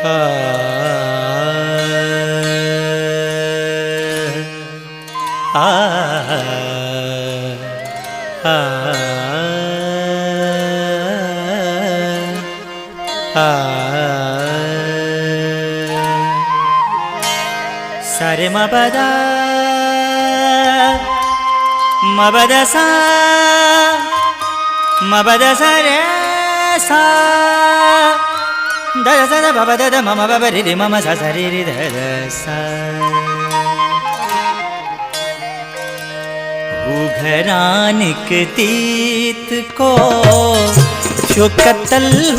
Sare mabada sa re sa da da da baba da mama baba re mama sa sa re da da sa घरान निकतीत को जो कतल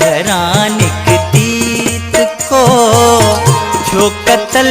घरान निकतीत को जो कतल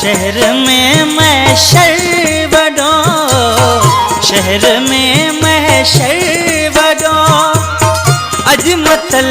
शहर में महशर वॾो शहर में महशर वॾो अजमतल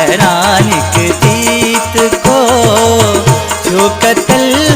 घरान निकतीत को जो कतल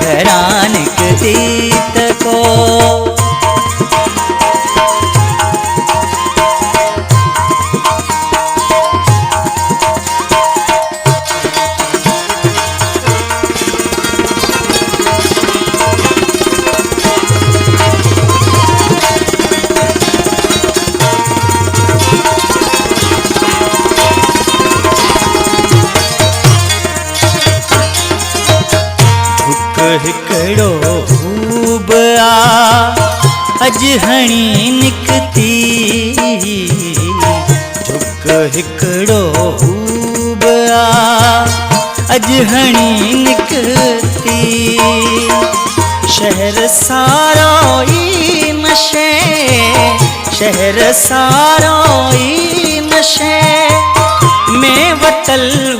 घरान निकतीत को हिकड़ो खूब अज हणी निकती झुक हिकड़ो खूब अज हणी निकती शहर सारो ई नशे शहर सारो ई नशे में वतल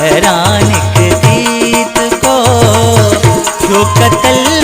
घरान निकतीत को जो कतल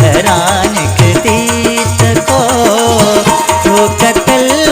घरान निकतीत को जो कतल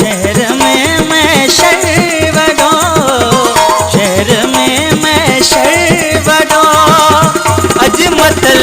शहर में महशर वॾो शहर में महशर वॾो अजमतल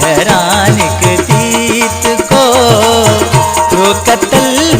घरान निकतीत को जो कतल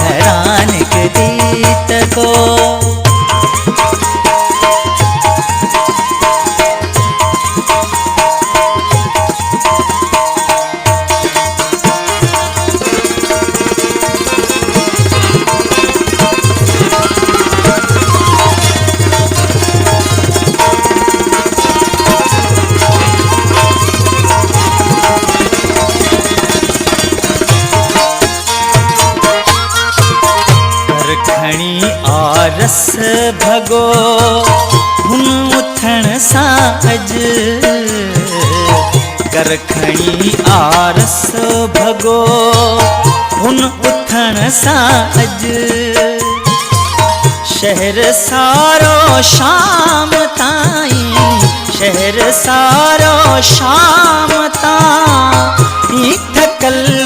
घरान निकतीत को रस भगो हुन उथण सां अज कर खणी आरस भगो हुन उथण सां अज शहर सारो शाम ताईं शहर सारो शाम ताईं थकल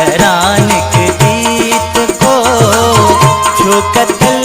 घरान निकतीत को जो कतल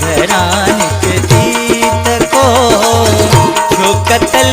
घरान निकतीत को जो कतल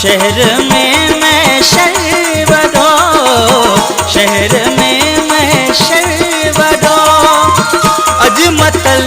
शहर में महशर वॾो शहर में महशर वॾो अजमतल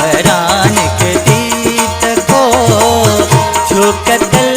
घरान निकतीत को जो कतल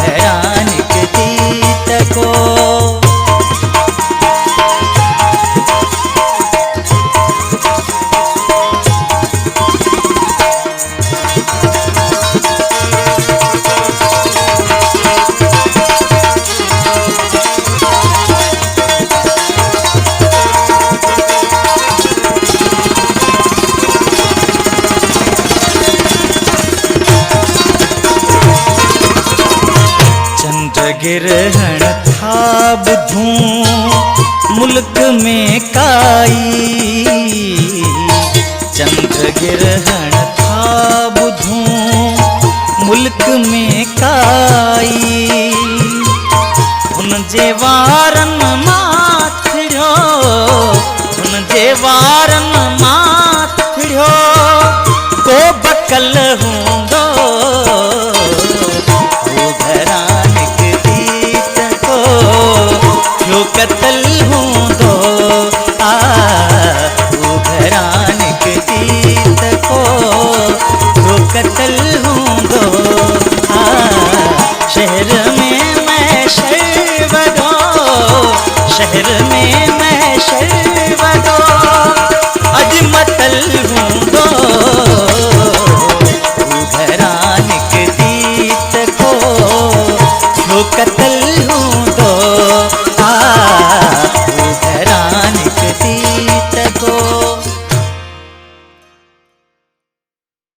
घरान निकतीत को गिरहण था बुधूं मुल्क में काई चंद्र गिरहण था बुधूं मुल्क में काई हुन जे वारन माथिड़ो हुन जे वारन माथिड़ो को बकल हूंदो वो घरान निकती को थियो कतल हूंदो वो घरान निकती को थियो कतल हूंदो शहर में मैं शर्वरो शहर में